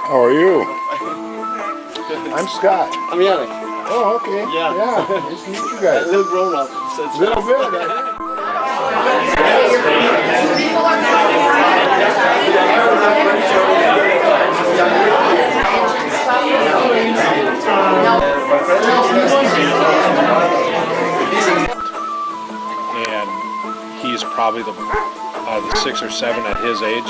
How are you? I'm Scott. I'm Yannick. Oh, okay. Yeah. Nice to meet you guys. A little grown up. So it's Little bit. And he's probably the 6 or 7 at his age.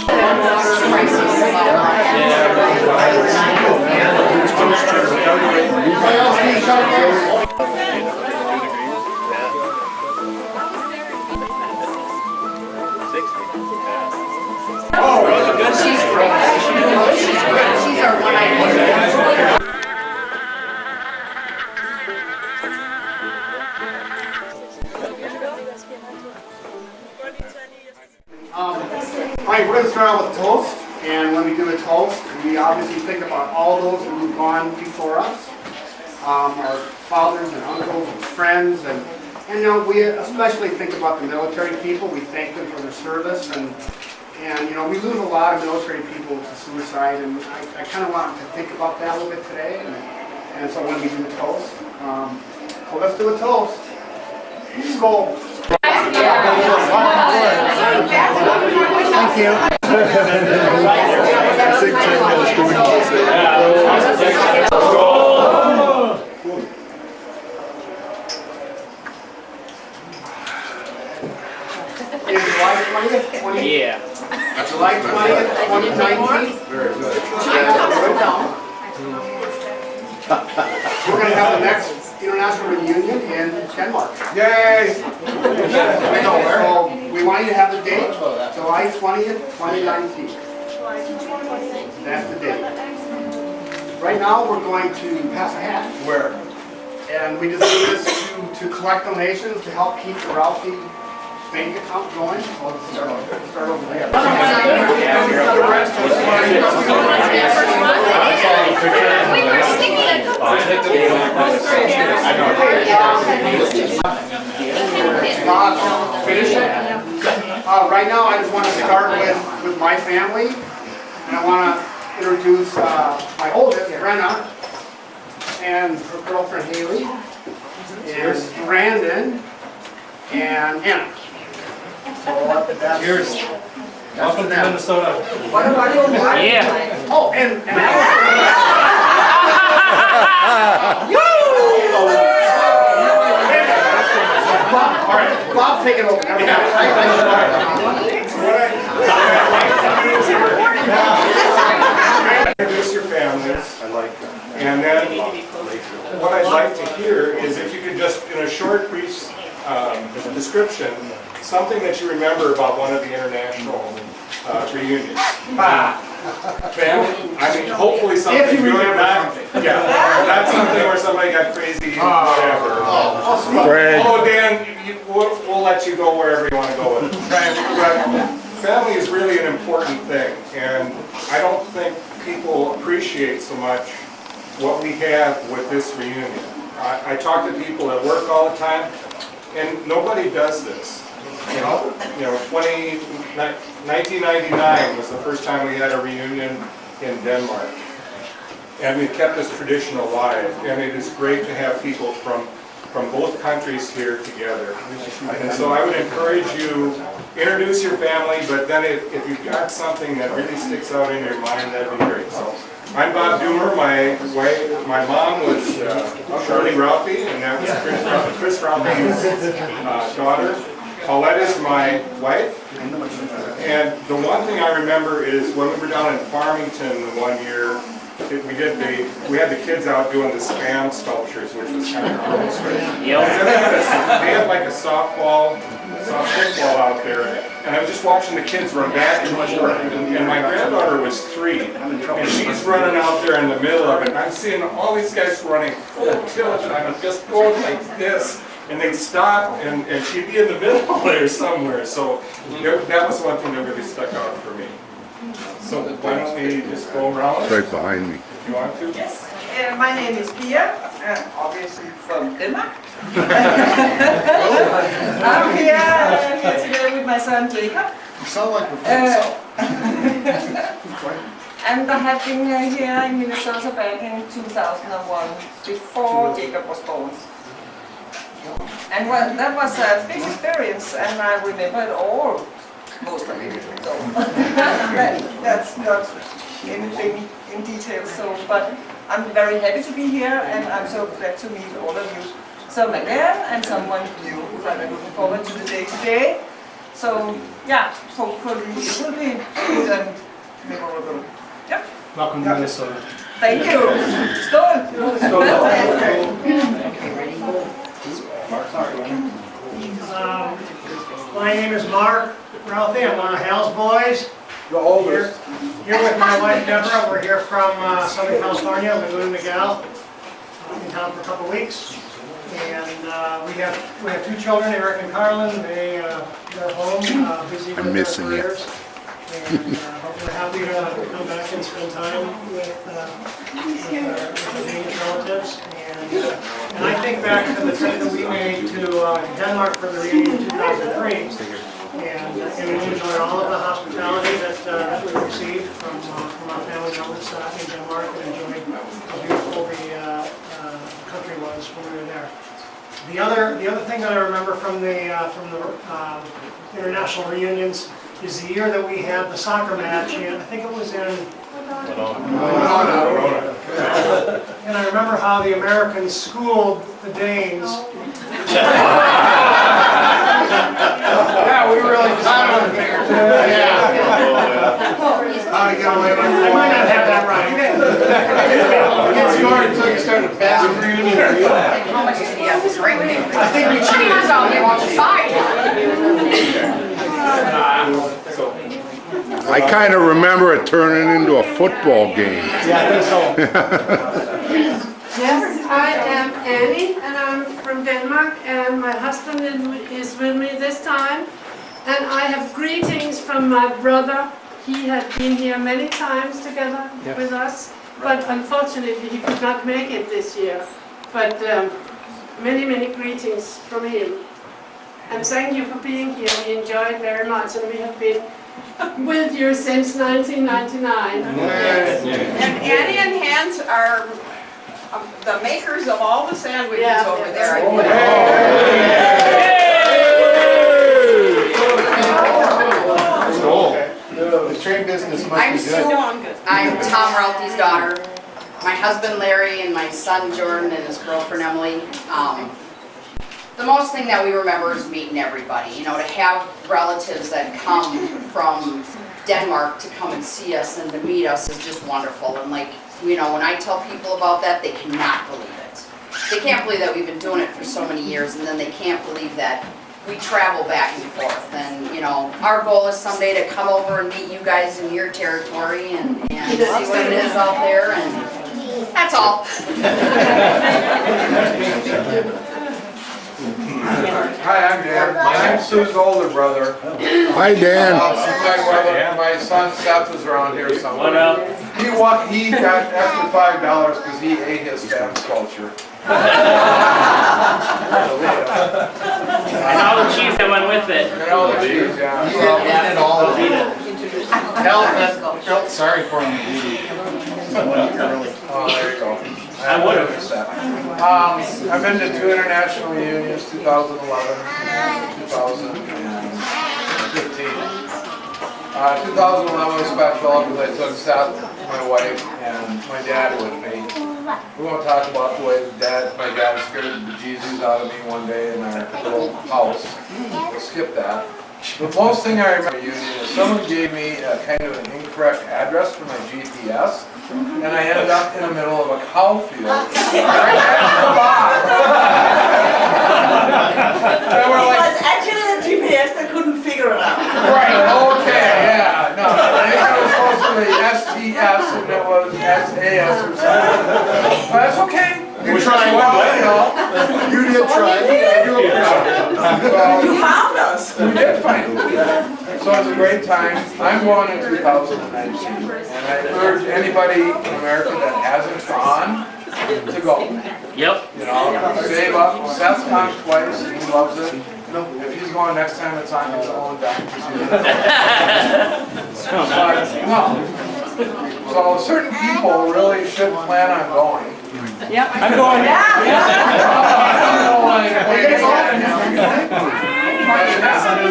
Alright, we're going to start out with a toast, and when we do a toast, we obviously think about all those who've gone before us, our fathers and uncles and friends, and you know, we especially think about the military people. We thank them for their service, and you know, we lose a lot of military people to suicide, and I kind of want to think about that a little bit today, and so when we do the toast, so let's do a toast. Skull. Thank you. Is July 20th, 20? Yeah. July 20th, 2019? Very good. We're going to have the next international reunion in Denmark. Yay! So we want you to have the date, July 20th, 2019. That's the date. Right now, we're going to pass a hat. Where? And we just do this to collect donations to help keep the Routhe bank account going. I'll start over there. Finish it. Right now, I just want to start with my family, and I want to introduce my oldest, Brenna, and her girlfriend Haley, and Brandon, and Anna. So that's cheers. Welcome to Minnesota. What about you? Yeah. Oh, and Bob, all right, Bob, take it over. Introduce your families. I like that. And then what I'd like to hear is if you could just, in a short, brief description, something that you remember about one of the international reunions. Family? I mean, hopefully something If you good, remember not, something. yeah, not something where somebody got crazy, whatever. Fred. Oh, Dan, we'll let you go wherever you want to go with it. But family is really an important thing, and I don't think people appreciate so much what we have with this reunion. I talk to people at work all the time, and nobody does this. You know, 1999 was the first time we had a reunion in Denmark, and we kept this tradition alive. And it is great to have people from both countries here together. And so I would encourage you, introduce your family, but then if you've got something that really sticks out in your mind, that'd be great. So I'm Bob Doomer. My mom was Shirley Routhe, and that was Chris Routhe's daughter. Paulette is my wife, and the one thing I remember is when we were down in Farmington one year, we had the kids out doing the Spam sculptures, which was kind of cool. They had like a soft kickball out there, and I was just watching the kids run back and forth, and my granddaughter was 3, and she's running out there in the middle of it, and I'm seeing all these guys running full tilt, and I'm just going like this. And they'd stop, and she'd be in the middle there somewhere. So that was one thing that really stuck out for me. So why don't we just go around? It's right behind me. If you want to. Yes. My name is Pia, obviously from Denmark. I'm here today with my son Jacob. You sound like you're from the south. And I have been here in Minnesota back in 2001, before Jacob was born. And well, that was a big experience, and I remember it all, most of it. So that's not anything in detail. So, but I'm very happy to be here, and I'm so glad to meet all of you. Some again, and someone new. So I'm looking forward to the day today. So yeah, hopefully it will be good and memorable. Yep. Welcome to Minnesota. Thank you. Skål. My name is Mark Routhe. I'm one of Hal's boys. The oldest. Here with my wife Deborah. We're here from Southern California. We live in Miguel. In town for a couple weeks. And we have two children, Eric and Carlin. They're home, busy with their careers. And we're happy to come back and spend time with our Danish relatives. And I think back to the trip that we made to Denmark for the reunion in 2003. And we enjoyed all of the hospitality that we received from our family members in Denmark, and enjoyed how beautiful the country was when we were there. The other thing that I remember from the international reunions is the year that we had the soccer match, and I think it was in Verona. and I remember how the Americans schooled the Danes. Yeah, we really caught on the finger. How to get away with it. I might not have that right. You get scored until you start a fast reunion. I think we changed on the wrong side. I kind of remember it turning into a football game. Yeah, I think so. Yes, I am Annie, and I'm from Denmark, and my husband is with me this time. And I have greetings from my brother. He had been here many times together with us, but unfortunately he could not make it this year. But many, many greetings from him. And thank you for being here. We enjoyed very much, and we have been with you since 1999. And Annie and Hans are the makers of all the sandwiches over there. The train business must be good. I'm Tom Routhe's daughter. My husband Larry and my son Jordan and his girlfriend Emily. The most thing that we remember is meeting everybody. You know, to have relatives that come from Denmark to come and see us and to meet us is just wonderful. And like, you know, when I tell people about that, they cannot believe it. They can't believe that we've been doing it for so many years, and then they can't believe that we travel back and forth. And, you know, our goal is someday to come over and meet you guys in your territory and see what it is out there, and that's all. Hi, I'm Dan. I'm Sue's older brother. Hi, Dan. My son Seth is around here somewhere. He got extra $5 because he ate his spam sculpture. And all the cheese that went with it. And all the cheese, yeah. He didn't eat it all. Eat it. Hell, felt sorry for him. Oh, there you go. I would have. I've been to 2 international reunions, 2011, 2015. 2011 was special because I took Seth, my wife, and my dad with me. We won't talk about the way my dad scared the bejesus out of me one day in our little house. We'll skip that. The most thing I remember reunion is someone gave me a kind of an incorrect address for my GPS, and I ended up in the middle of a cow field. Right next to the bar. And we're like, It was actually the GPS that couldn't figure it out. right, okay, yeah, no. I think it was supposed to be STS and it was SAS or something. But that's okay. You tried one way. You did try. You found us. We did find it. So it was a great time. I'm going in 2019, and I urge anybody in America that hasn't gone to go. Yep. You know, save up. Seth's gone twice, and he loves it. If he's going next time, it's on his own dime. But no. So certain people really should plan on going. Yep, I'm going.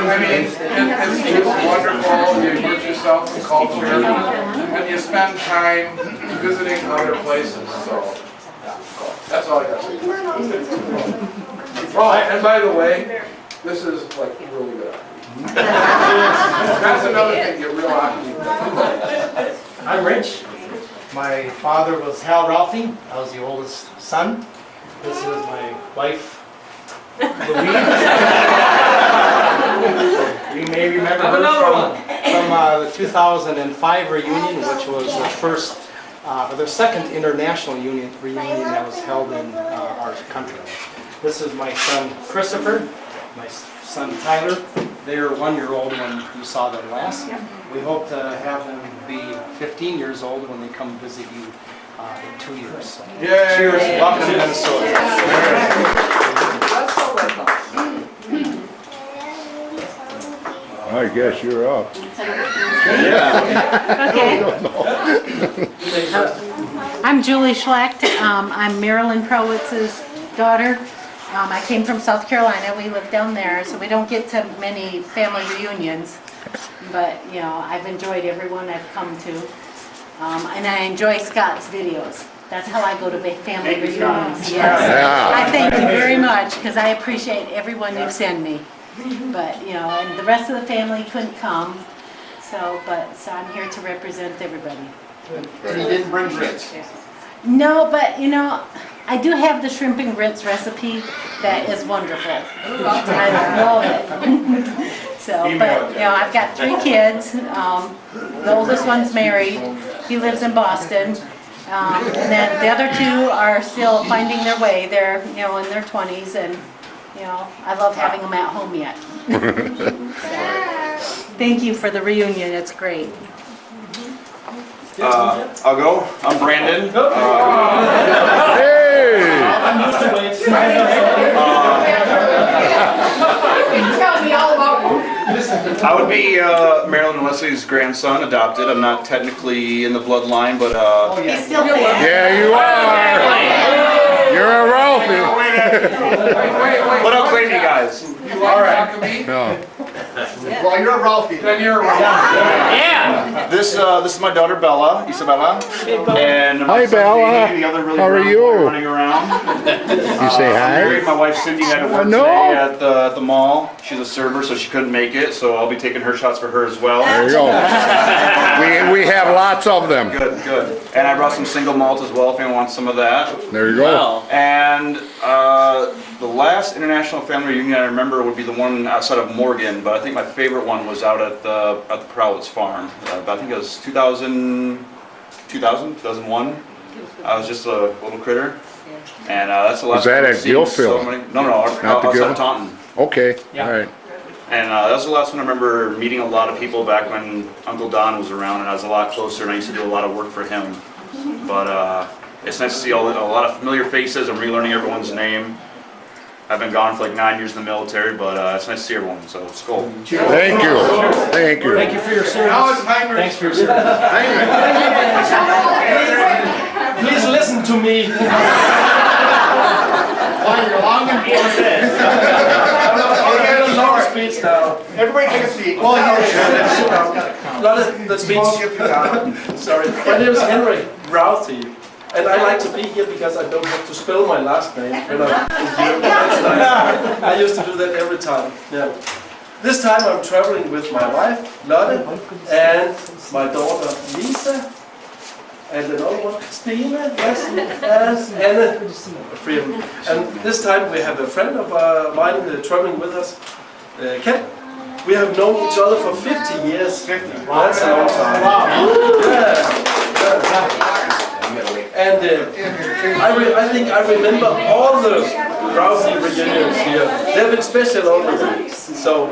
I mean, it's wonderful, you immerse yourself in culture, and you spend time visiting other places, so that's all I got to say. Oh, and by the way, this is like really good. That's another thing, get real hockey. I'm Rich. My father was Hal Routhe. I was the oldest son. This is my wife, Louise. You may remember her from the 2005 reunion, which was the first, or the second international reunion that was held in our country. This is my son Christopher, my son Tyler. They were 1 year old when you saw them last. We hope to have them be 15 years old when they come visit you in 2 years. So, cheers, welcome to Minnesota. I guess you're up. I'm Julie Schlacht. I'm Marilyn Prowitz's daughter. I came from South Carolina. We live down there, so we don't get to many family reunions. But, you know, I've enjoyed everyone I've come to. And I enjoy Scott's videos. That's how I go to family reunions. Yes. Yeah. I thank you very much, because I appreciate everyone you send me. But, you know, and the rest of the family couldn't come. So I'm here to represent everybody. And you didn't bring grits. No, but you know, I do have the shrimp and grits recipe that is wonderful. I love it. So, but you know, I've got 3 kids. The oldest one's married. He lives in Boston. And then the other 2 are still finding their way. They're, you know, in their 20s, and you know, I love having them at home yet. Thank you for the reunion. It's great. I'll go. I'm Brandon. Tell me all about it. I would be Marilyn and Leslie's grandson, adopted. I'm not technically in the bloodline, but He's still there. Yeah, you are. You're a Ralphie. But I'll claim you guys. You are Alchemy? No. Well, you're a Ralphie. Then you're right. Yeah. This is my daughter Bella, Isabella, and my Hi, son Bella. Davey, the other really How are brown you? boy running around. You say I'm married. hi? My wife Cindy had to work No. today at the mall. She's a server, so she couldn't make it. So I'll be taking her shots for her as well. There you go. We have lots of them. Good, good. And I brought some single malt as well if anyone wants some of that. There you go. And the last international family reunion I remember would be the one outside of Morgan, but I think my favorite one was out at the Prowitz farm. I think it was 2001. I was just a little critter. And that's the last Was that time I've at seen Gilfil? so many. No, Not the outside Gil? of Taunton. Okay, all right. And that was the last one I remember meeting a lot of people back when Uncle Don was around, and I was a lot closer, and I used to do a lot of work for him. But it's nice to see a lot of familiar faces and relearning everyone's name. I've been gone for like 9 years in the military, but it's nice to see everyone, so it's cool. Thank you. Thank you. Thank you for your service. Now it's time. Thanks for your service. Please listen to me. While you're long and Speech now. everybody take a seat. The speech. Sorry. My name is Henry Routhe, and I like to be here because I don't have to spell my last name when I'm here. That's nice. I used to do that every time. Yeah. This time I'm traveling with my wife, Lotte, and my daughter, Lisa, and another one, Stine, yes, and Anne, 3 of them. And this time we have a friend of mine traveling with us, Ken. We have known each other for 50 years. 50. That's a long time. Wow. Yeah. And I think I remember all the Routhe reunions here. They've been special already. So,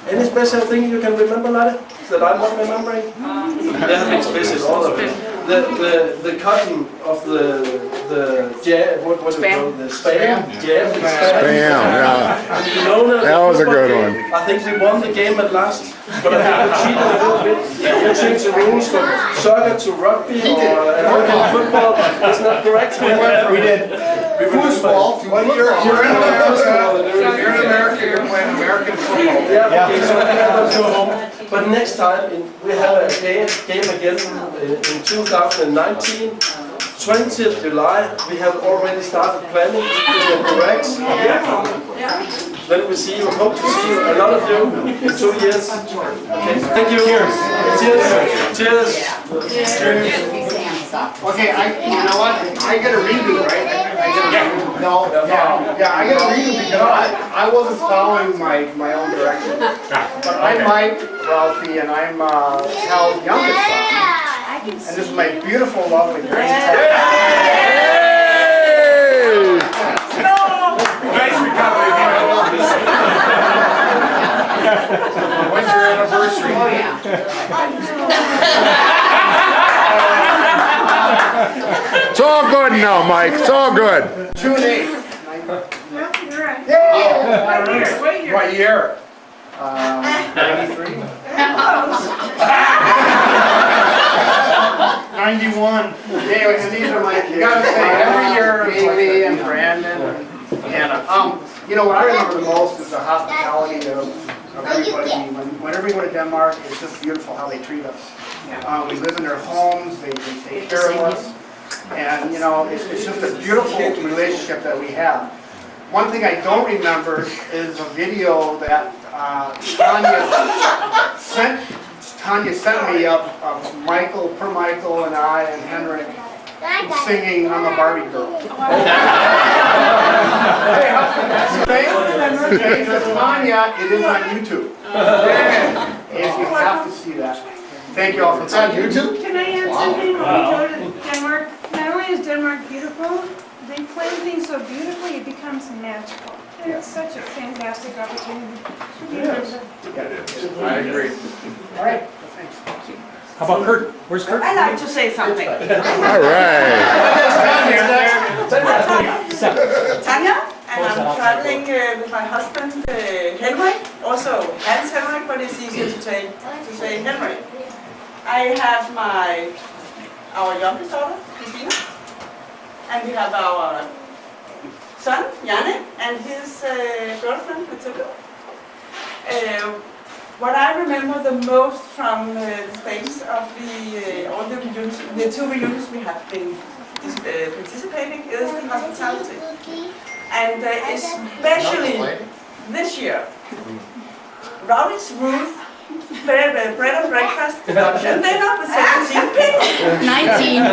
any special thing you can remember, Lotte, that I'm not remembering? They have been special, all of them. the cousin of the jab, what was it called? The spam? Jab? Spam, yeah. You know, That was a good game. one. I think we won the game at last, but I think we cheated a little bit. We changed the rules from soccer to rugby or American football. That's not correct. We did. Football. You're in America. You're in America, you're playing American football. Yeah, okay, so we have to go home. But next time, we have a game again in 2019, 20th July. We have already started planning. Is that correct? Yeah. Then we see you. Hope to see you, a lot of you, in 2 years. Okay, thank you. Cheers. Cheers. Cheers. Okay, you know what? I get a redo, right? I get a redo because I wasn't following my own direction. But I'm Mike Routhe, and I'm Hal's youngest son. And this is my beautiful, lovely granddaughter. Nice recovery. When's your anniversary? Oh, yeah. It's all good now, Mike. It's all good. June 8th. Yeah, you're right. Yeah. What year? 93. 91. Anyway, and these are my, you gotta say, every year, Amy and Brandon and Anna. You know, what I remember the most is the hospitality of everybody. Whenever we go to Denmark, it's just beautiful how they treat us. We live in their homes, they take care of us. And, you know, it's just a beautiful relationship that we have. One thing I don't remember is a video that Tanya sent me of Michael and I and Henrik singing "I'm a Barbie Girl." Hey, Tanya, it is on YouTube. If you have to see that. Thank you all for on YouTube. Can I add something? When we go to Denmark, not only is Denmark beautiful, they plan things so beautifully it becomes magical. And it's such a fantastic opportunity. I agree. All right. Thanks. How about Kurt? Where's Kurt? I'd like to say something. All right. Tanya, and I'm traveling with my husband Henrik, also Hans Henrik, but it's easier to say Henrik. I have our youngest daughter, Christina, and we have our son, Janne, and his girlfriend, Matilda. What I remember the most from the States of all the reunions, the 2 reunions we have been participating is the hospitality. And especially this year, Routhe bread and breakfast, and they're not the 17 people. 19.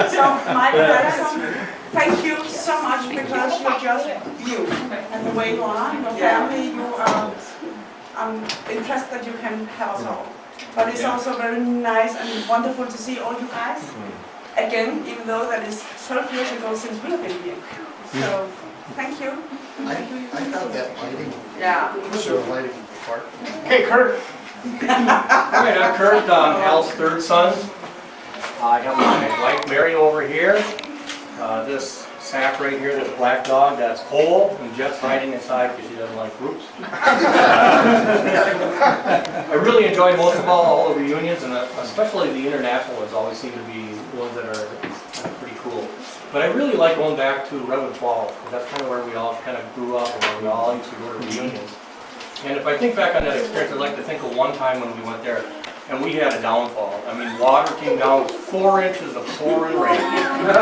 So, my grandson, thank you so much because you're just you. And the way you are, your family, you are, I'm impressed that you can help us all. But it's also very nice and wonderful to see all you guys again, even though that is 12 years ago since we have been here. So, thank you. I thought that lighting. Yeah. Sure, lighting part. Hey, Kurt. All right, I'm Kurt, Hal's third son. I have my wife Mary over here. This sack right here, this black dog, that's Cole, and Jeff's hiding inside because she doesn't like groups. I really enjoy most of all the reunions, and especially the international ones always seem to be ones that are pretty cool. But I really like going back to Redwood Falls, because that's kind of where we all kind of grew up and where we all used to go to reunions. And if I think back on that experience, I'd like to think of one time when we went there, and we had a downfall. I mean, water came down, 4 inches of pouring rain. I remember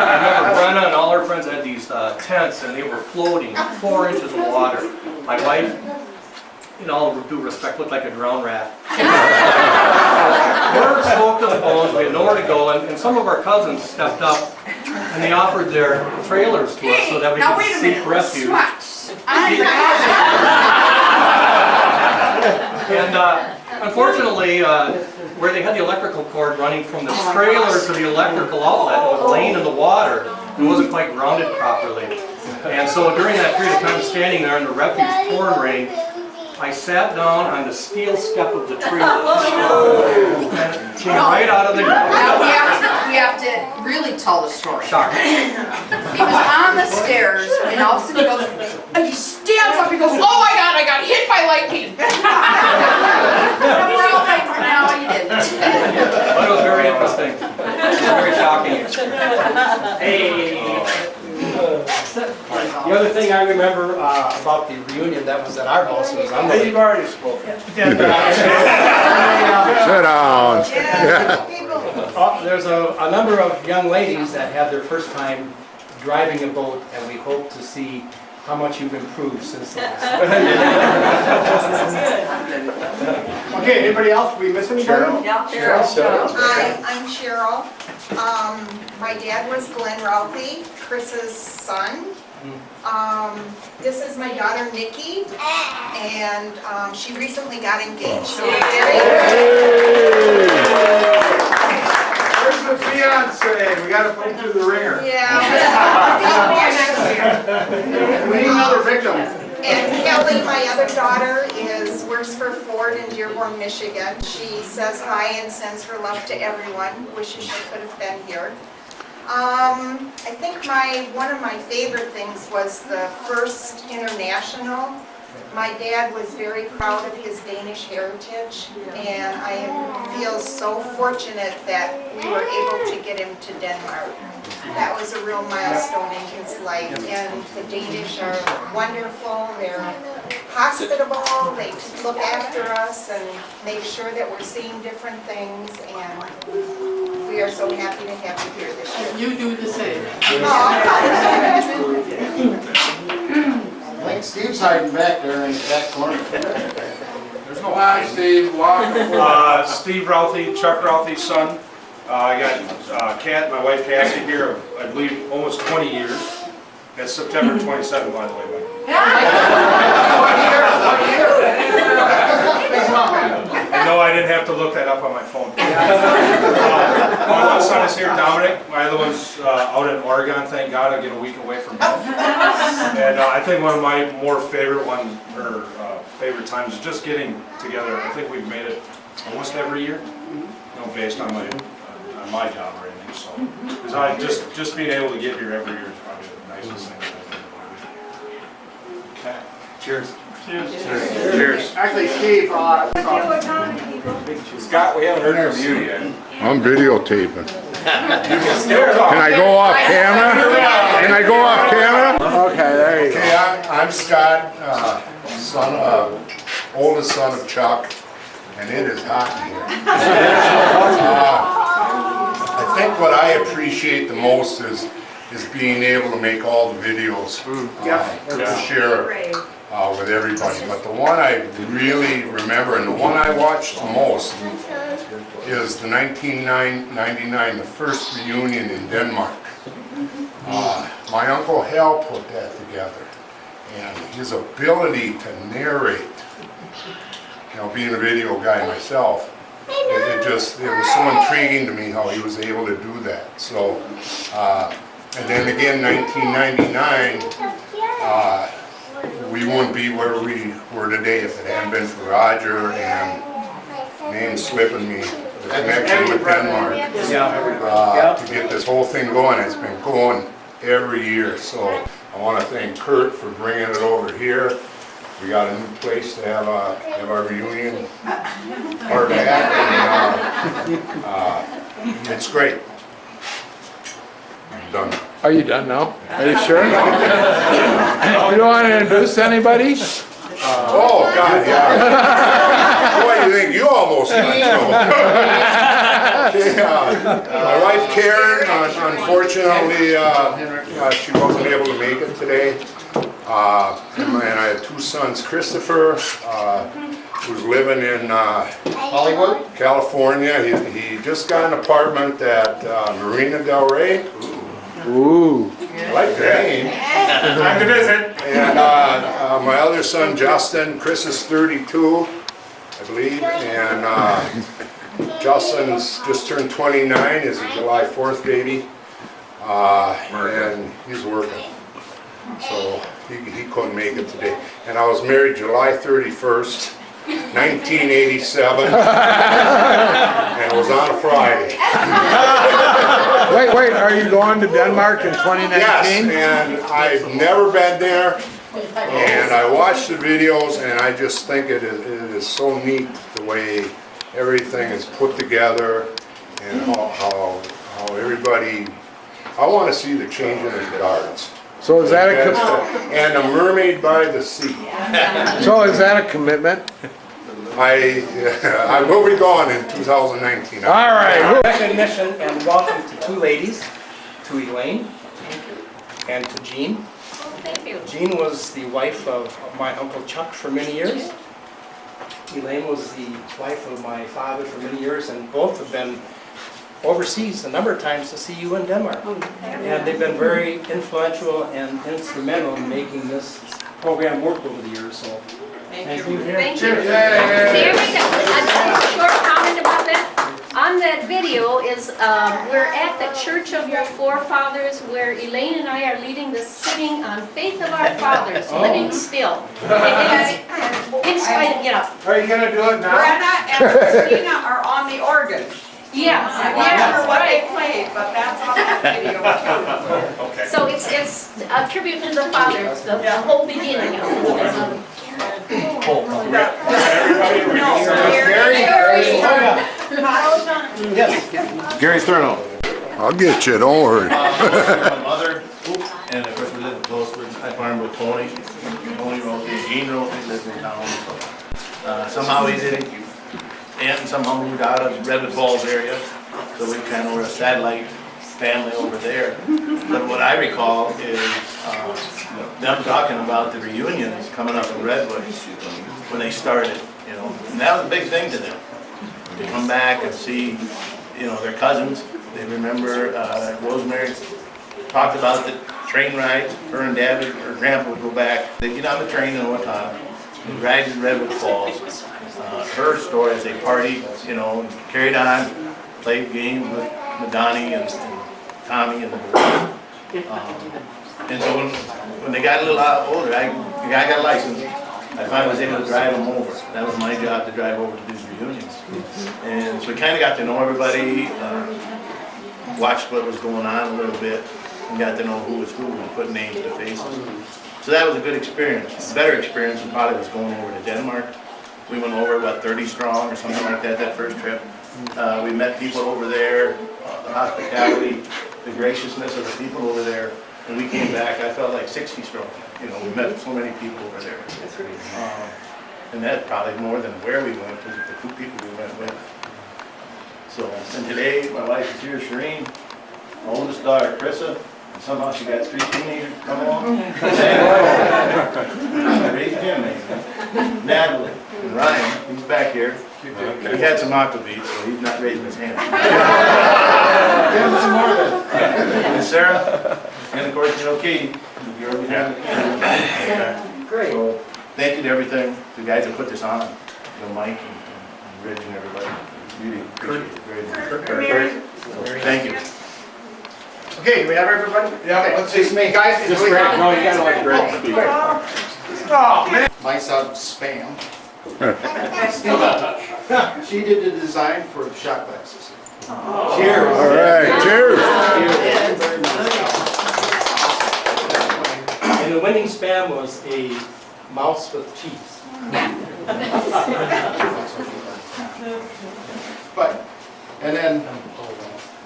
Brenna and all her friends had these tents, and they were floating, 4 inches of water. My wife, in all due respect, looked like a drowned rat. We're soaked to the bones, we had nowhere to go, and some of our cousins stepped up, and they offered their trailers to us so that we could seek refuge. And unfortunately, where they had the electrical cord running from the trailer to the electrical outlet, it was laying in the water. It wasn't quite grounded properly. And so during that period of time standing there in the refuge pouring rain, I sat down on the steel step of the tree. And came right out of the Now, we have to really tell the story. shock. He was on the stairs, and all of a sudden he goes, and he stands up, he goes, oh my God, I got hit by lightning. And we're all like, no, you didn't. But it was very interesting. It was a very shocking experience. The other thing I remember about the reunion that was at our house was Hey, unbelievable. you've already spoken. Sit down. There's a number of young ladies that had their first time driving a boat, and we hope to see how much you've improved since then. Okay, anybody else? We miss anybody? Yeah, Hi, I'm Cheryl. My dad was Glenn Routhe, Chris's son. This is my daughter Nikki, and she recently got engaged. So we're very Where's the fiance? We gotta put him through the ringer. yeah. We need another victim. And Kelly, my other daughter, works for Ford in Dearborn, Michigan. She says hi and sends her love to everyone. Wishes she could have been here. I think one of my favorite things was the first international. My dad was very proud of his Danish heritage, and I feel so fortunate that we were able to get him to Denmark. That was a real milestone in his life, and the Danish are wonderful. They're hospitable, they look after us and make sure that we're seeing different things, and we are so happy to have you here this year. You do the same. I think Steve's hiding back there in the back corner. There's no hi, Steve. Welcome. Steve Routhe, Chuck Routhe's son. I got my wife Cassie here, I believe, almost 20 years. That's September 27th, by the way. I know I didn't have to look that up on my phone. My one son is here, Dominic. My other one's out in Oregon, thank God. I get a week away from him. And I think one of my more favorite favorite times is just getting together. I think we've made it almost every year, based on my job or anything. So, because I just being able to get here every year is probably the nicest thing. Okay. Cheers. Cheers. Cheers. Actually, Steve, Scott, we haven't heard from you yet. I'm videotaping. Can I go off camera? Can I go off camera? Okay, there you go. Okay, I'm Scott, oldest son of Chuck, and it is hot in here. I think what I appreciate the most is being able to make all the videos to share with everybody. But the one I really remember, and the one I watched the most, is the 1999, the first reunion in Denmark. My Uncle Hal put that together, and his ability to narrate, being a video guy myself, it was so intriguing to me how he was able to do that. So, and then again, 1999, we wouldn't be where we were today if it hadn't been for Roger and name slipping me, the connection with Denmark, to get this whole thing going. It's been going every year, so I want to thank Kurt for bringing it over here. We got a new place to have our reunion part of that, and it's great. I'm done. Are you done now? Are you sure? You don't want to introduce anybody? Oh, God, yeah. What do you think? You almost got in trouble. My wife Karen, unfortunately, she wasn't able to make it today. And I have two sons, Christopher, who's living in Hollywood, California. He just got an apartment at Marina Del Rey. Ooh. I like the name. Time to visit. And my other son, Justin, Chris is 32, I believe, and Justin's just turned 29, is a July 4th baby, and he's working. so he couldn't make it today. And I was married July 31st, 1987, and it was on a Friday. Wait, are you going to Denmark in 2019? Yes, and I've never been there, and I watched the videos, and I just think it is so neat the way everything is put together, and how everybody, I want to see the changing of the guards. So is that And a mermaid by the sea. so is that a commitment? I will be gone in 2019. All right. Recognition and welcome to two ladies, to Elaine and to Jean. Thank you. Jean was the wife of my Uncle Chuck for many years. Elaine was the wife of my father for many years, and both have been overseas a number of times to see you in Denmark. And they've been very influential and instrumental in making this program work over the years. So thank you. Thank you. Cheers. May I make a short comment about that? On that video is, we're at the Church of Your Forefathers, where Elaine and I are leading the sitting on Faith of Our Fathers, Living Still. It's quite a get up. Are you gonna do it now? Brenna and Christina are on the organ. Yeah, I'm not sure what they played, but that's on that video too. Okay. So it's a tribute to the fathers, the whole beginning of it. Gary Thurno. I'll get you, don't worry. My mother, and of course we live close with, I farmed with Tony Routhe, Gene Routhe lives in town. So, somehow he did it, and somehow moved out of Redwood Falls area, so we kind of were a satellite family over there. But what I recall is them talking about the reunions coming up in Redwood when they started, you know, and that was a big thing to them. To come back and see, you know, their cousins. They remember Rosemary talked about the train rides. Her and Dad, her grandpa would go back. They'd get on the train in Owatonna and ride to Redwood Falls. Her story is they partied, you know, carried on, played games with Madani and Tommy and the boys. And so when they got a little older, I got a license. I finally was able to drive them over. That was my job, to drive over to these reunions. And so we kind of got to know everybody, watched what was going on a little bit, and got to know who was who and put names to faces. So that was a good experience. A better experience than probably was going over to Denmark. We went over, what, 30 strong or something like that first trip. We met people over there, the hospitality, the graciousness of the people over there. And we came back, I felt like 60 strong. You know, we met so many people over there. And that's probably more than where we went, because of the two people we went with. So, and today, my wife is here, Shireen, my oldest daughter, Krissa, and somehow she got 3 teenagers come along. Raised him, maybe. Natalie and Ryan, he's back here. He had some aquavit, so he's not raising his hand. Give him some more of it. And Sarah, and of course, you know, Katie, you're over here. Great. So, thank you to everything, the guys that put this on, you know, Mike and Rich and everybody. Really appreciate it very much. So, thank you. Okay, do we have everybody? Yeah, Okay, let's see. me, guys. Just Greg. No, you gotta let Greg speak. Oh, man. My son, Spam. She did the design for the shot glasses. Cheers. All right, cheers. And the winning spam was a mouse with cheese. But, and then,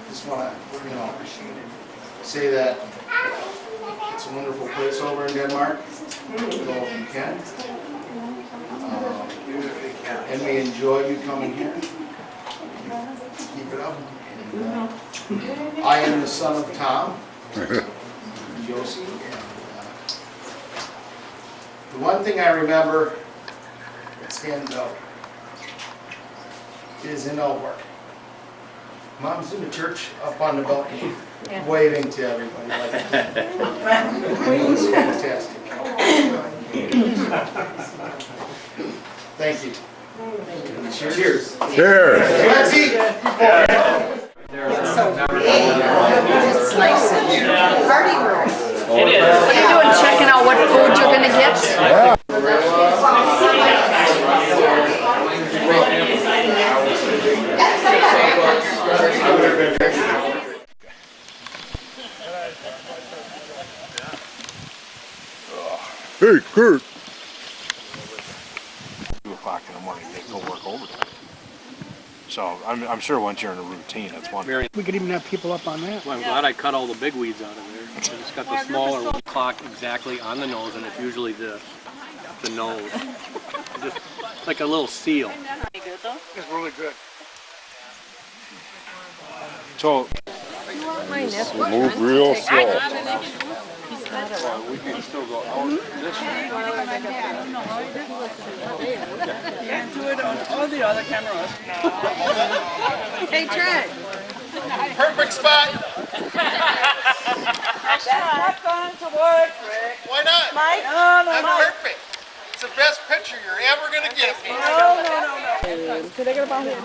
just want to, you know, say that it's a wonderful place over in Denmark. Go if you can. And we enjoy you coming here. Keep it up. And, I am the son of Tom, Josie. And, the one thing I remember that stands out is in Elbrook. Mom's in the church up on the balcony, waving to everybody like that. It was fantastic. Thank you. Cheers. Cheers. Let's eat. It's so big. It's nice in here. Party room. It is. What are you doing, check what food you're gonna get? Yeah. Hey, Kurt. 2 o'clock in the morning, they go work overtime. So I'm sure once you're in a routine, it's wonderful. We could even have people up on that. Well, I'm glad I cut all the big weeds out of there. I just got the smaller one. Clock exactly on the nose, and it's usually the nose. Just like a little seal. It's really good. So Move real slow. we can still go out this way. Can't do it on all the other cameras. Hey, Trent. Perfect spot. That's not going to work, Rick. Why not? Mike? No, That's Mike. perfect. It's the best picture you're ever gonna get of me. No. Could I get about here?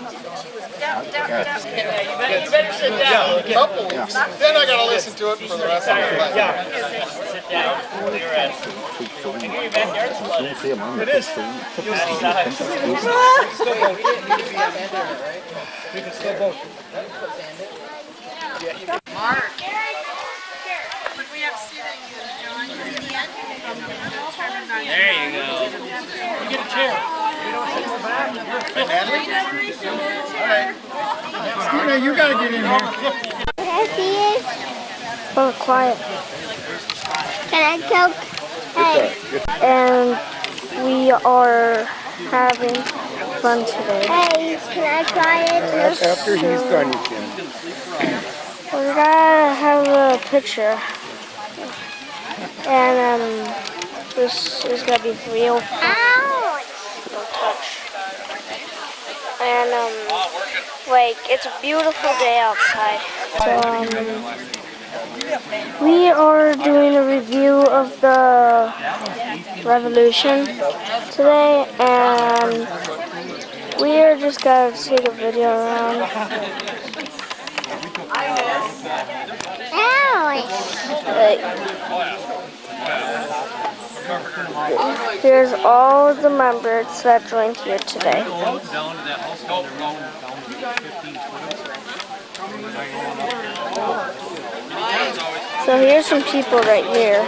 You better sit down. Couple. Then I gotta listen to it for the rest of my life. Sit down. You're at. Can you back there? It is. You'll see that. We can still vote. Mark. We have seating, John. There you go. You get a chair. You don't sit in the back. All right. You gotta get in here. Can I see it? Oh, quiet. Can I tell? Hey. And we are having fun today. Hey, can I try it? After he's done, you can. We're gonna have a picture. And this is gonna be real fun. Don't touch. And like it's a beautiful day outside. So we are doing a review of the Revolution today, and we are just gonna take a video around. Here's all of the members that joined here today. So here's some people right here.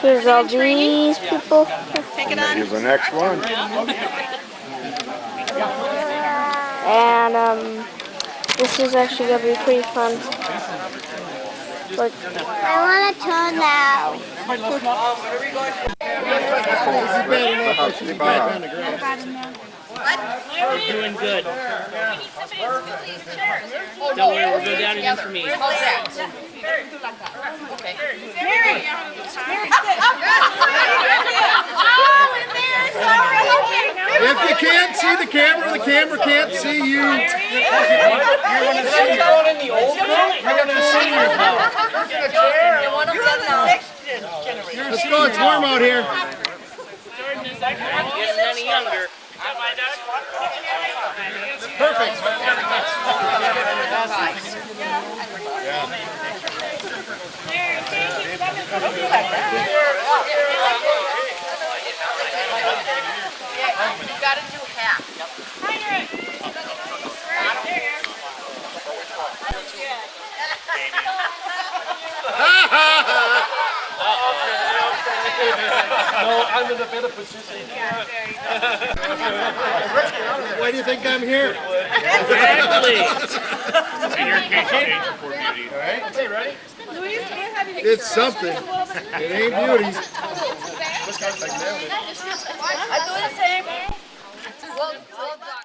Here's all these people. Here's the next one. And this is actually gonna be pretty fun. Look. I want to turn now. We're doing good. Don't worry, we'll go down and in for me. How's that? Okay. Mary! If you can't see the camera can't see you. You're going in the old one? You're going to the senior now. Let's go, it's warm out here. Jordan is not getting any younger. Perfect. You gotta do half. No, I'm in a better position. Why do you think I'm here? Exactly. All right. Okay, ready? It's something. It ain't beauty. I do the same. Well done.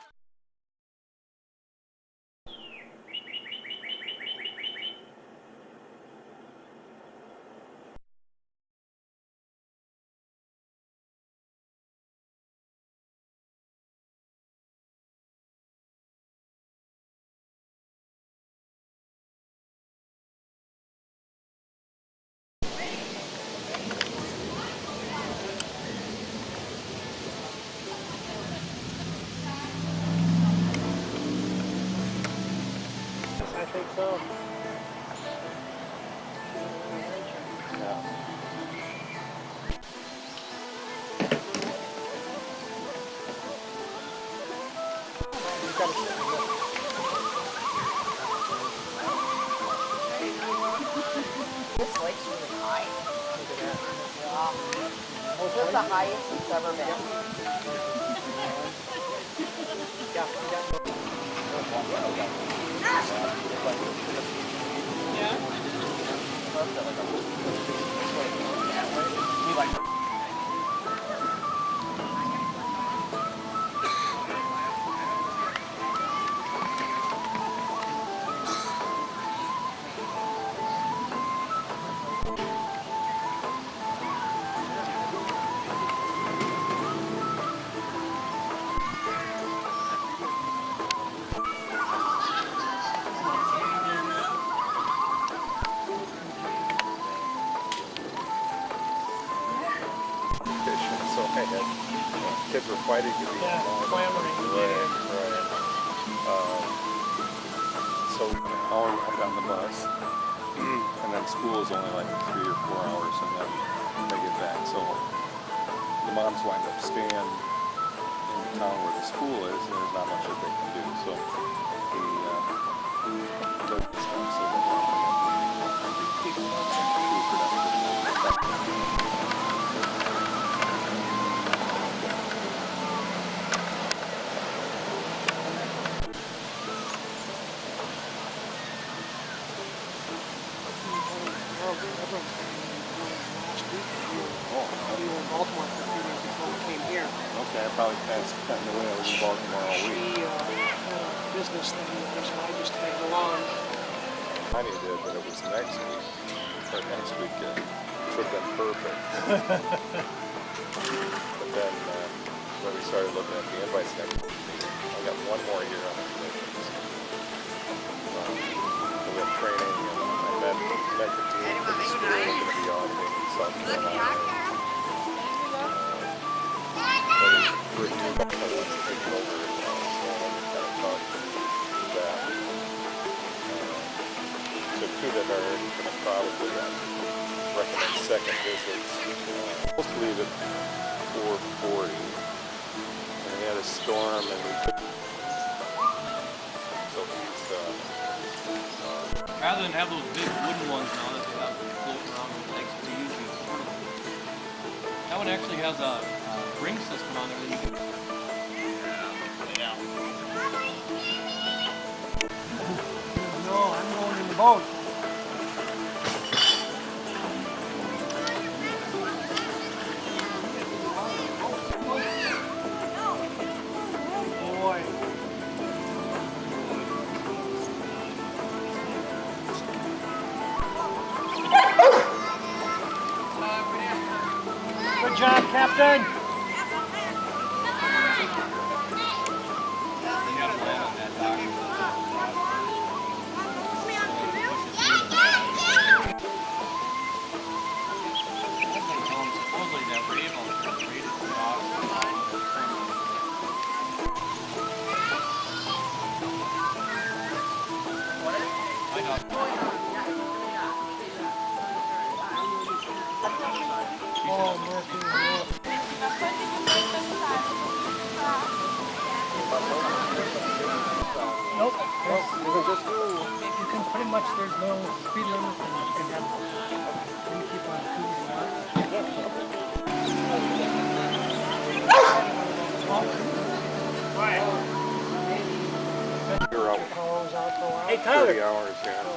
like really high. Yeah. This is the highest it's ever been. So I had, kids were fighting to be involved. Clamoring. Right. So I'll get on the bus, and then school is only like 3 or 4 hours, and then they get back. So the moms wind up staying in the town where the school is, and there's not much that they can do. So the stuff so that be productive. Okay, I probably passed cutting away. I was in Baltimore all week. Business thing, so I just tagged along. I did, but it was next week. Or next weekend. Which would have been perfect. But then when we started looking at the invites next week, I got one more year on the commissions. We have training, and I met the team for the school. We're going to be auditing in South Carolina. We're new ones taking over as well, so I'm kind of talking that. So two that are going to probably recommend second visits. Supposed to leave at 4:40, and we had a storm, and we couldn't. So he's rather than have those big wooden ones now that they have floating around with legs, they usually portable. That one actually has a ring system on there that you can. No, I'm going in the boat. Boy. Good job, Captain. Nope. You can pretty much, there's no speed limit, and you can have three people on two You're out. Hey, Tyler. 30 hours, yeah. So,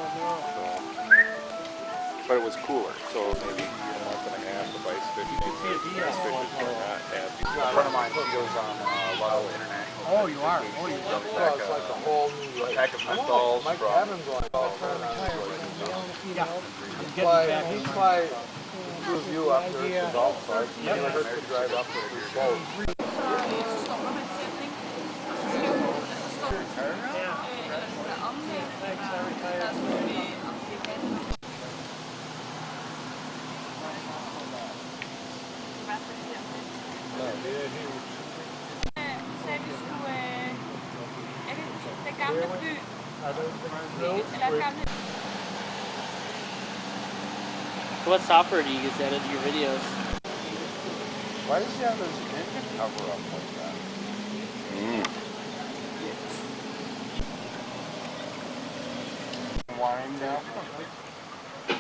but it was cooler, so maybe a month and a half of ice fishing. Ice fishing were not happy. A friend of mine goes on a lot of international. Oh, you are? Oh, you are? Well, it's like a whole new pack of menthols Mike from. Adams going all Yeah. He's fly to a view up there at the golf site. He hurt to drive up with his boat. What software do you use to edit your videos? Why does he have his engine cover up like that? Wind up.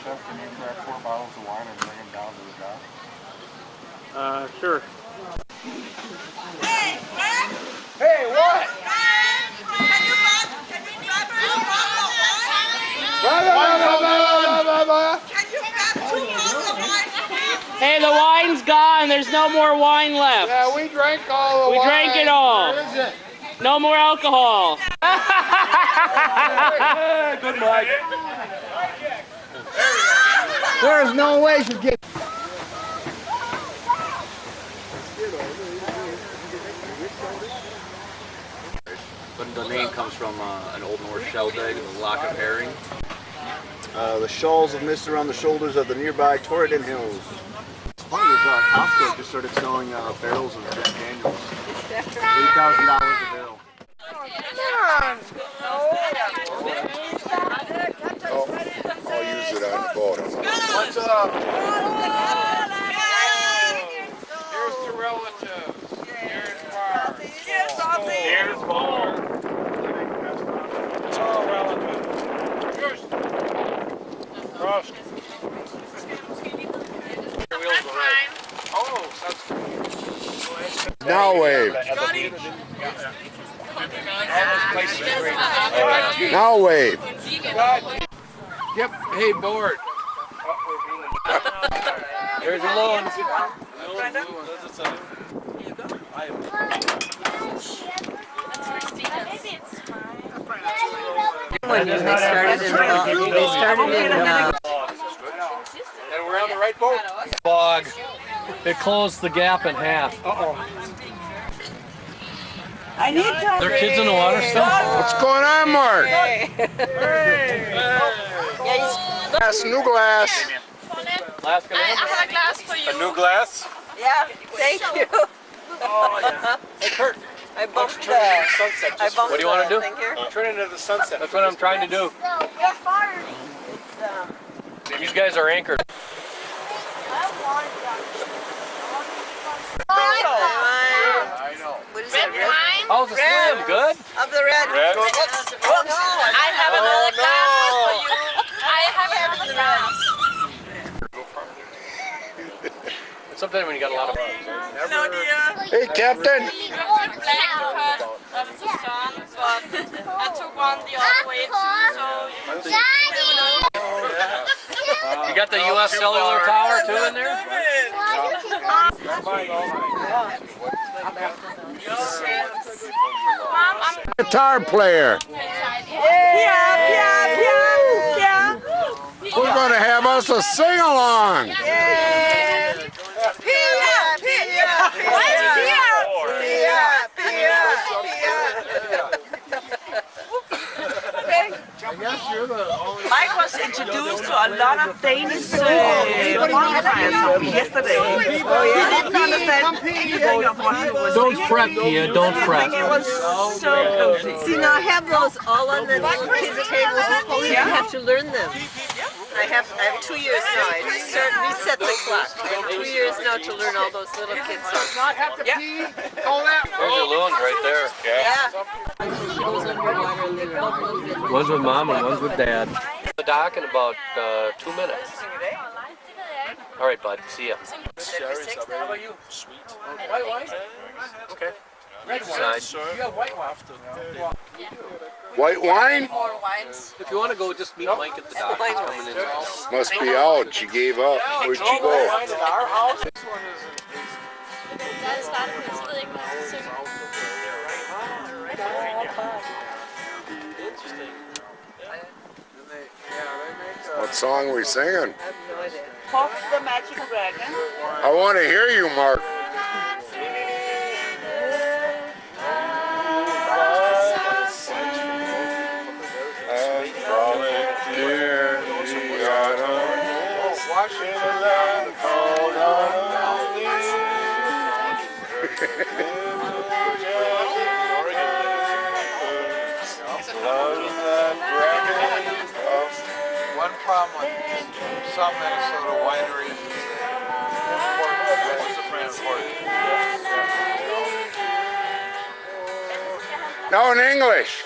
Chef, can you grab 4 bottles of wine and bring them down to the dock? Sure. Hey, what? Hey, the wine's gone. There's no more wine left. Yeah, we drank all the We wine. drank it all. Where is it? No more alcohol. Good, Mike. There's no way she's getting. But the name comes from an Old Norse shell bag, the lock of herring. The shawls have mist around the shoulders of the nearby Torridon Hills. Funny is Costco just started selling barrels of Jack Daniels. $8,000 a barrel. Oh, I'll use it on the boat. What's up? Here's the relatives. Here's Mark. Here's Paul. It's all relatives. Here's Frost. Oh, that's Now wave. Now wave. Yep. Hey, board. There's a loan. When they started in And we're on the right boat. Fog. It closed the gap in half. I need to. There are kids in the water still? What's going on, Mark? Glass, new glass. Last I have a glass for you. A new glass? Yeah, thank you. Oh, yeah. Hey, Kurt. I bumped the sunset. What do you want to do? Thank you. Turn into the sunset. That's what I'm trying to do. These guys are anchored. I know. What is that? Red? How's the swim? Good? Of the red. Red? Whoops. I have another glass for you. I have another glass. Sometimes when you got a lot of No, dear. Hey, Captain. Black because of the sun, but I took one the other way too, so You got the U.S. cellular tower too in there? Guitar player. Yeah. We're going to have us a sing-along. Mike was introduced to a lot of Danish bonfires yesterday. He didn't understand anything of what he was Don't fret, Pia, don't fret. It was so cozy. See, now I have those all on the kids' tables. You have to learn them. I have 2 years now. I reset the clock. I have 2 years now to learn all those little kids songs. There's your loons right there. One's with mom and one's with dad. The dock in about 2 minutes. All right, bud. See ya. How about you? Sweet. White wine? Okay. Red wine. You have white wine. White wine? More wines. If you want to go, just meet Mike at the dock. He's coming in. Must be out. She gave up. Where'd she go? Wine in our house. This one is. What song are we singing? Puff the Magic Dragon. I want to hear you, Mark. One problem with some Minnesota wineries is No, in English.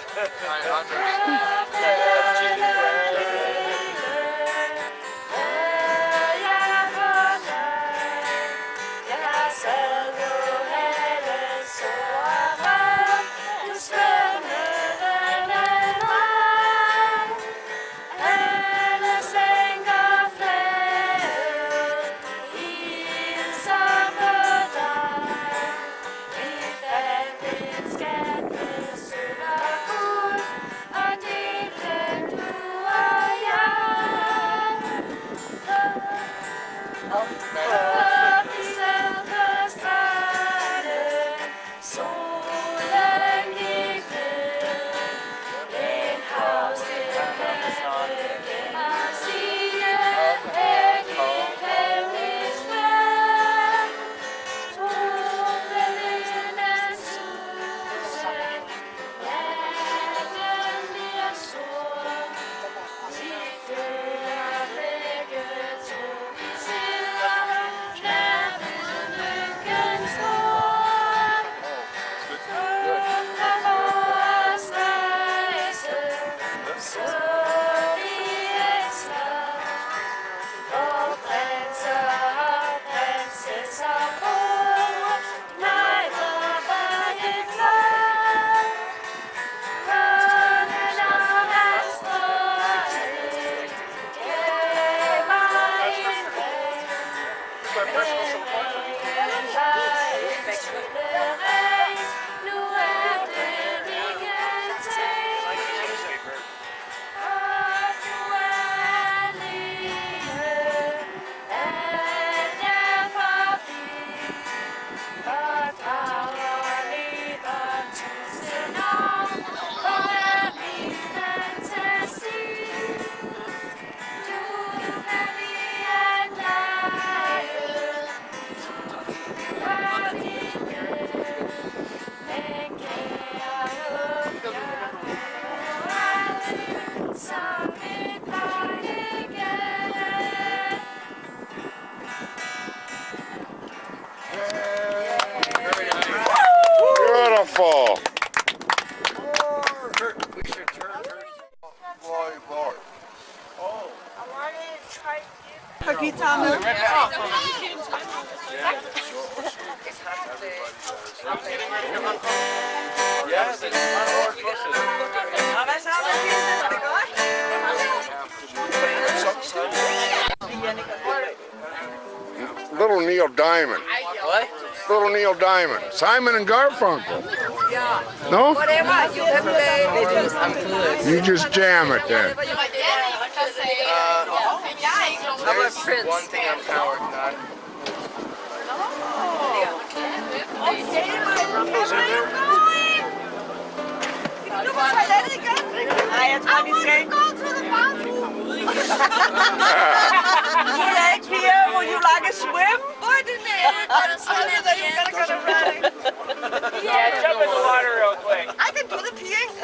For guitar. Little Neil Diamond. What? Little Neil Diamond. Simon and Garfunkel. Yeah. No? Whatever you can play. I'm good. You just jam it then. How about Prince? One thing I'm kind of working on. Would you like a swim? Boy, didn't they ever got a swim? Then you gotta go to running. Yeah, jump in the water real quick. I can do the peeing.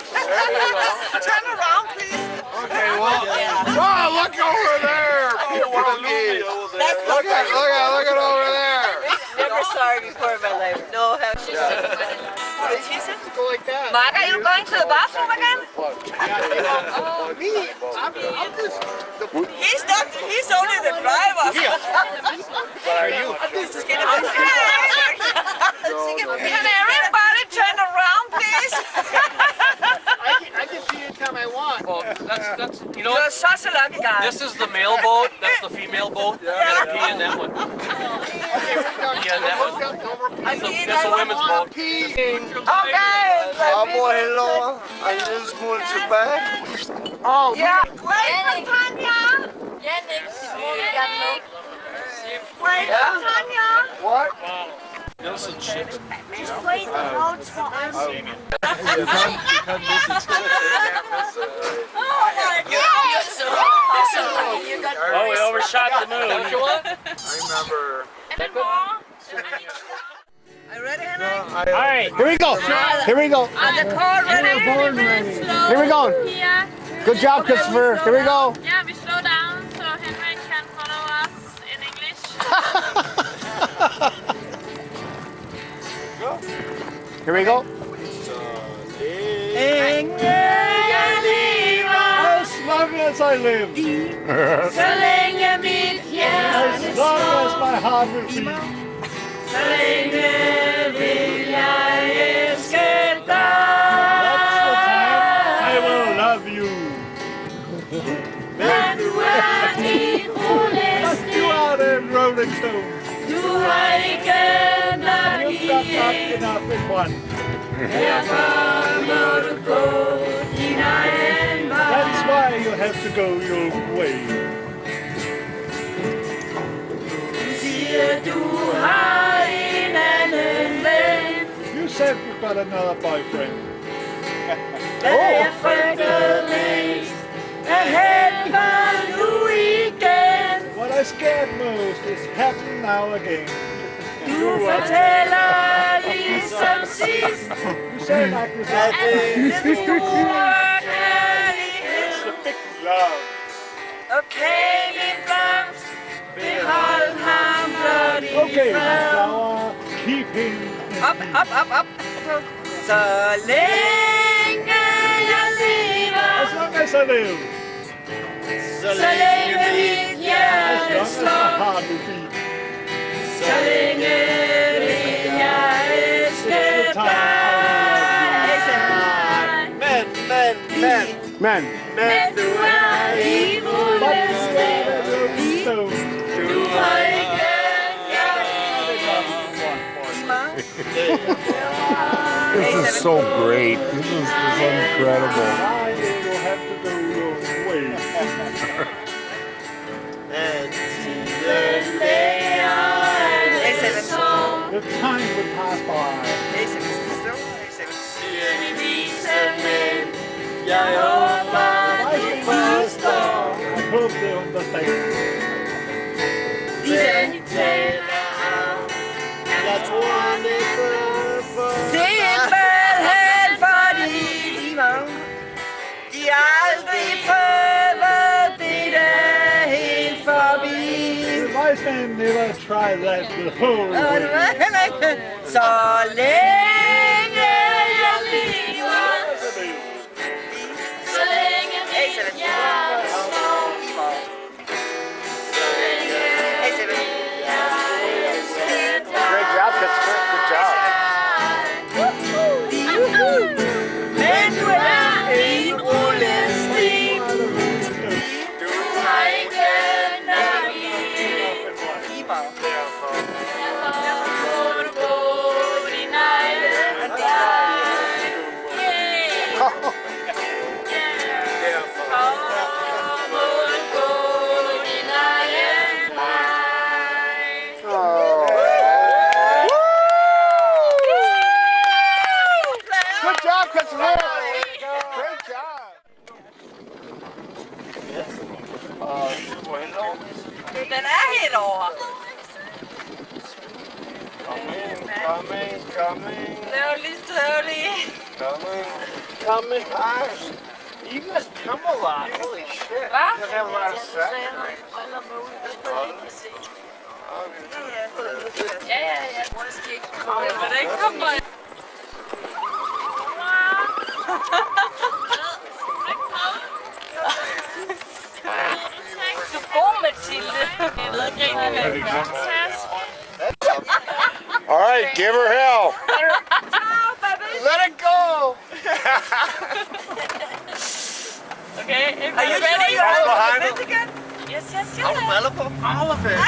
Turn around, please. Okay, well, wow, look over there. Look at over there. Never saw her before in my life. No, how she's so funny. Go like that. Marga, you going to the bathroom again? Me? I'm just... He's only the driver. What are you? Can everybody turn around, please? I can see anytime I want. Well, that's you know You're what? such a lucky guy. This is the male boat. That's the female boat. You gotta pee in that one. Pee in that one. That's a women's boat. Okay. Boy, hello. I just want you back. Oh, yeah. Wait, Tanya. Wait, Tanya. What? Nelson ship. Just wait the notes for us. Oh my God. You're so awesome. You got Oh, we overshot the moon. I remember. Are you ready, Henry? All right. Here we go. Here we go. Are the call ready? Here we go. Good job, Christopher. Here we go. Yeah, we slow down so Henry can follow us in English. Here we go. As long as I live. As long as my heart will beat. That's the time I will love you. Let's go out and Rolling Stone. You've got not enough in one. That's why you have to go your way. You said you've got another boyfriend. What I scared most is happening now again. You say like this. It's the big love. Okay, now keep him. Up. As long as I live. As long as my heart will beat. It's the time. Men. This is so great. This is incredible. You'll have to go your way. The time would pass by. I hope they understand. That's wonderful. Simpelthen fordi de aldrig prøver det der helt forbi. Wise man never try that the whole way. Så længe jeg lever, så længe mit hjerte slår, Den er helt over. Coming. Slowly. Coming. You guys come a lot. Holy shit. You guys have a lot of sex. Ja. Hvordan kommer jeg? Du er god, Mathilde. Jeg ved ikke rigtig, hvad det All right, give her hell. Let it go. Okay, Are you ready? Behind him. Yes. I'll develop all of it.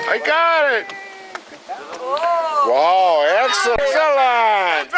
I got it. Wow, excellent.